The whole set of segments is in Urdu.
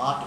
8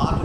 8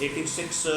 86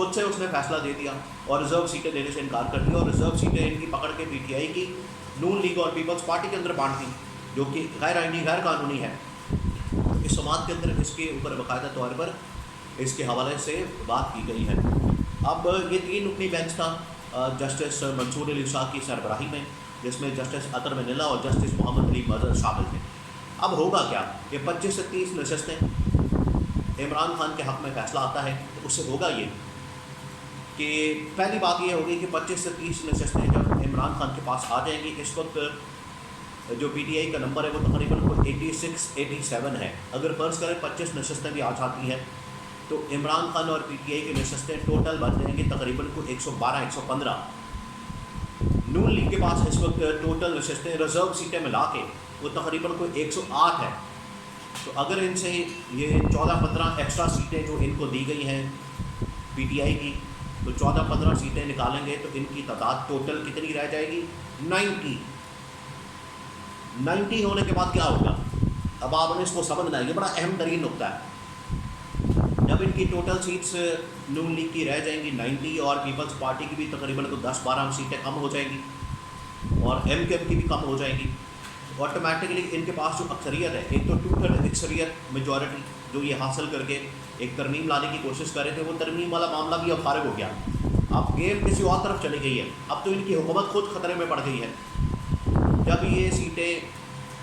خود سے اس نے فیصلہ دے دیا اور ریزرو سیٹیں دینے سے انکار کر دیا، اور ریزرو سیٹیں ان کی پکڑ کے پی ٹی آئی کی نون لیگ اور پیپلز پارٹی کے اندر بانٹ دی، جو کہ غیر آئینی غیر قانونی ہے۔ اس سماعت کے اندر اس کے اوپر باقاعدہ طور پر اس کے حوالے سے بات کی گئی ہے۔ اب یہ 3 رکنی بینچ تھا جسٹس منصور علی شاہ کی سربراہی میں، جس میں جسٹس اطہر منیلا اور جسٹس محمد علی مظہر شامل تھے۔ اب ہوگا کیا؟ یہ 25 سے 30 نشستیں عمران خان کے حق میں فیصلہ آتا ہے تو اس سے ہوگا یہ کہ پہلی بات یہ ہوگی کہ 25 سے 30 نشستیں جب عمران خان کے پاس آ جائیں گی، اس وقت جو پی ٹی آئی کا نمبر ہے وہ تقریباً 86-87 ہے۔ اگر فرض کریں 25 نشستیں بھی آ جاتی ہیں تو عمران خان اور پی ٹی آئی کی نشستیں ٹوٹل بن جائیں گی تقریباً 112-115۔ نون لیگ کے پاس اس وقت ٹوٹل نشستیں ریزرو سیٹیں ملا کے وہ تقریباً 108 ہے۔ تو اگر ان سے یہ 14-15 ایکسٹرا سیٹیں جو ان کو دی گئی ہیں پی ٹی آئی کی، تو 14-15 سیٹیں نکالیں گے تو ان کی تعداد ٹوٹل کتنی رہ جائے گی؟ 90 ہونے کے بعد کیا ہوگا؟ اب آپ نے اس کو سمجھنا ہے، یہ بڑا اہم ترین نقطہ ہے۔ جب ان کی ٹوٹل سیٹس نون لیگ کی رہ جائیں گی 90 اور پیپلز پارٹی کی بھی تقریباً 10-12 سیٹیں کم ہو جائیں گی اور ایم کیو کی بھی کم ہو جائیں گی، آٹومیٹکلی ان کے پاس جو اکثریت ہے، ایک تو 2/3 اکثریت میجورٹی جو یہ حاصل کر کے ایک ترمیم لانے کی کوشش کر رہے تھے، وہ ترمیم والا معاملہ بھی اب فارغ ہو گیا، اب گیم کسی اور طرف چلی گئی ہے، اب تو ان کی حکومت خود خطرے میں پڑ گئی ہے۔ جب یہ سیٹیں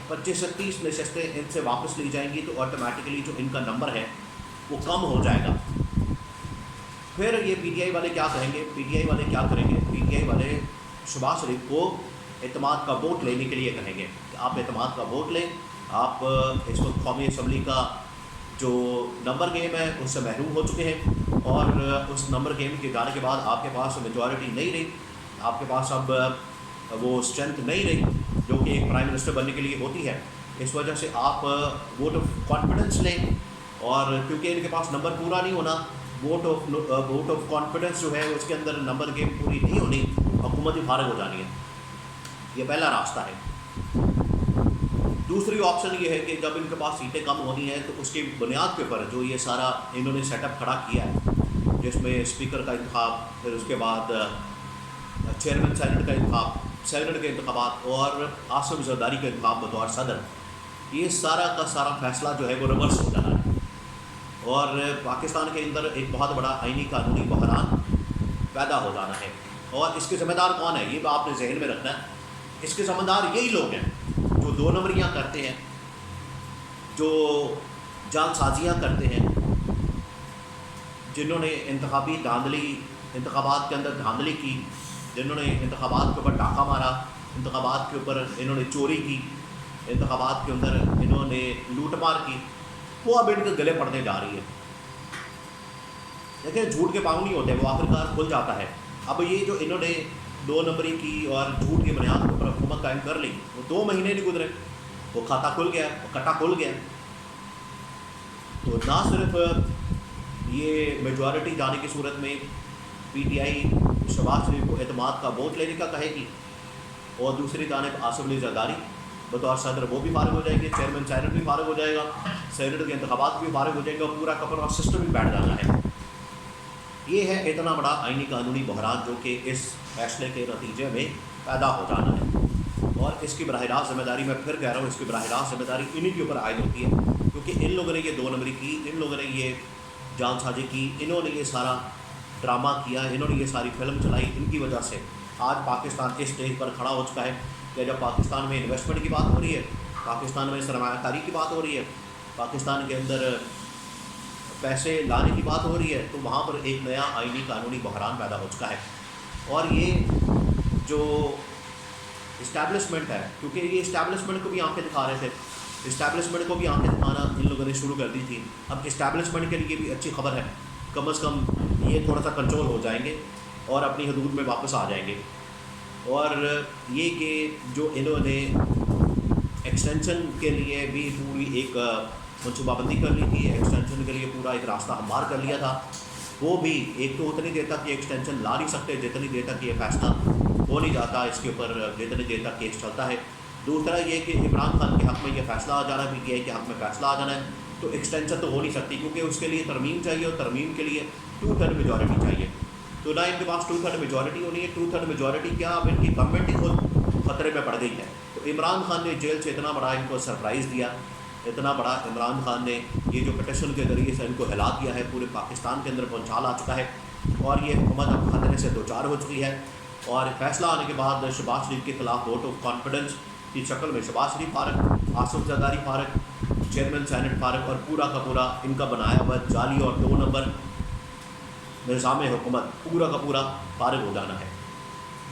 25 سے 30 نشستیں ان سے واپس لی جائیں گی تو آٹومیٹکلی جو ان کا نمبر ہے وہ کم ہو جائے گا۔ پھر یہ پی ٹی آئی والے کیا کہیں گے؟ پی ٹی آئی والے کیا کریں گے؟ پی ٹی آئی والے شہباز شریف کو اعتماد کا ووٹ لینے کے لیے کہیں گے کہ آپ اعتماد کا ووٹ لیں، آپ اس وقت قومی اسمبلی کا جو نمبر گیم ہے اس سے محروم ہو چکے ہیں، اور اس نمبر گیم کے جانے کے بعد آپ کے پاس میجورٹی نہیں رہی، آپ کے پاس اب وہ اسٹرینتھ نہیں رہی جو کہ ایک پرائم منسٹر بننے کے لیے ہوتی ہے۔ اس وجہ سے آپ ووٹ آف کانفیڈنس لیں، اور کیونکہ ان کے پاس نمبر پورا نہیں ہونا، ووٹ آف کانفیڈنس جو ہے اس کے اندر نمبر گیم پوری نہیں ہونی، حکومت ہی فارغ ہو جانی ہے۔ یہ پہلا راستہ ہے۔ دوسری آپشن یہ ہے کہ جب ان کے پاس سیٹیں کم ہونی ہیں تو اس کی بنیاد کے اوپر جو یہ سارا انہوں نے سیٹ اپ کھڑا کیا ہے، جس میں اسپیکر کا انتخاب، پھر اس کے بعد چیئرمین سینٹ کا انتخاب، سینٹ کے انتخابات اور عاصم زرداری کا انتخاب بطور صدر، یہ سارا کا سارا فیصلہ جو ہے وہ ریورس ہو جانا ہے، اور پاکستان کے اندر ایک بہت بڑا آئینی قانونی بحران پیدا ہو جانا ہے۔ اور اس کے ذمہ دار کون ہے؟ یہ آپ نے ذہن میں رکھنا ہے۔ اس کے ذمہ دار یہی لوگ ہیں جو 2 نمبریاں کرتے ہیں، جو جعل سازیاں کرتے ہیں، جنہوں نے انتخابات کے اندر دھاندلی کی، جنہوں نے انتخابات کے اوپر ڈاکہ مارا، انتخابات کے اوپر انہوں نے چوری کی، انتخابات کے اندر انہوں نے لوٹ مار کی، وہ اب ان کے گلے پڑنے جا رہی ہے۔ دیکھیں جھوٹ کے پاؤں نہیں ہوتے، وہ آخرکار کھل جاتا ہے۔ اب یہ جو انہوں نے 2 نمبری کی اور جھوٹ کی بنیاد کے اوپر حکومت قائم کر لی، وہ 2 مہینے نہیں گزرے، وہ کھاتا کھل گیا، وہ کٹا کھل گیا۔ تو نہ صرف یہ میجورٹی جانے کی صورت میں پی ٹی آئی شہباز شریف کو اعتماد کا ووٹ لینے کا کہے گی، اور دوسری جانب عاصم علی زرداری بطور صدر وہ بھی فارغ ہو جائیں گے، چیئرمین سینٹ بھی فارغ ہو جائے گا، سینٹ کے انتخابات بھی فارغ ہو جائیں گے، اور پورا کا پورا سسٹم بھی بیٹھ جانا ہے۔ یہ ہے اتنا بڑا آئینی قانونی بحران جو کہ اس فیصلے کے نتیجے میں پیدا ہو جانا ہے، اور اس کی براہ راست ذمہ داری، میں پھر کہہ رہا ہوں، اس کی براہ راست ذمہ داری انہی کے اوپر عائد ہوتی ہے، کیونکہ ان لوگوں نے یہ 2 نمبری کی، ان لوگوں نے یہ جعل سازی کی، انہوں نے یہ سارا ڈرامہ کیا، انہوں نے یہ ساری فلم چلائی، ان کی وجہ سے آج پاکستان اس اسٹیج پر کھڑا ہو چکا ہے کہ جب پاکستان میں انویسٹمنٹ کی بات ہو رہی ہے، پاکستان میں سرمایہ کاری کی بات ہو رہی ہے، پاکستان کے اندر پیسے لانے کی بات ہو رہی ہے، تو وہاں پر ایک نیا آئینی قانونی بحران پیدا ہو چکا ہے۔ اور یہ جو اسٹیبلشمنٹ ہے، کیونکہ یہ اسٹیبلشمنٹ کو بھی آنکھیں دکھا رہے تھے، اسٹیبلشمنٹ کو بھی آنکھیں دکھانا ان لوگوں نے شروع کر دی تھی، اب اسٹیبلشمنٹ کے لیے بھی اچھی خبر ہے، کم از کم یہ تھوڑا سا کنٹرول ہو جائیں گے اور اپنی حدود میں واپس آ جائیں گے۔ اور یہ کہ جو انہوں نے ایکسٹینشن کے لیے بھی پوری ایک منصوبہ بندی کر لی تھی، ایکسٹینشن کے لیے پورا ایک راستہ ہموار کر لیا تھا، وہ بھی ایک تو اتنی دیر تک یہ ایکسٹینشن لا نہیں سکتے جتنی دیر تک یہ فیصلہ ہو نہیں جاتا اس کے اوپر، جتنی دیر تک کیس چلتا ہے۔ دوسرا یہ کہ عمران خان کے حق میں یہ فیصلہ آ جانا، پی ٹی آئی کے حق میں فیصلہ آ جانا ہے، تو ایکسٹینشن تو ہو نہیں سکتی، کیونکہ اس کے لیے ترمیم چاہیے، اور ترمیم کے لیے 2/3 میجورٹی چاہیے. تو نہ ان کے پاس 2/3 میجورٹی ہونی ہے. 2/3 میجورٹی کیا، اب ان کی گورنمنٹ ہی خود خطرے میں پڑ گئی ہے. تو عمران خان نے جیل سے اتنا بڑا ان کو سرپرائز دیا، اتنا بڑا عمران خان نے یہ جو پٹیشن کے ذریعے سے ان کو ہلا دیا ہے، پورے پاکستان کے اندر پہنچا لا چکا ہے، اور یہ حکومت اب خطرے سے دوچار ہو چکی ہے. اور فیصلہ آنے کے بعد شہباز شریف کے خلاف ووٹ آف کانفیڈنس کی شکل میں شہباز شریف فارغ، آصف زرداری فارغ، چیئرمین سینٹ فارغ، اور پورا کا پورا ان کا بنایا ہوا جعلی اور 2 نمبر نظام حکومت پورا کا پورا فارغ ہو جانا ہے.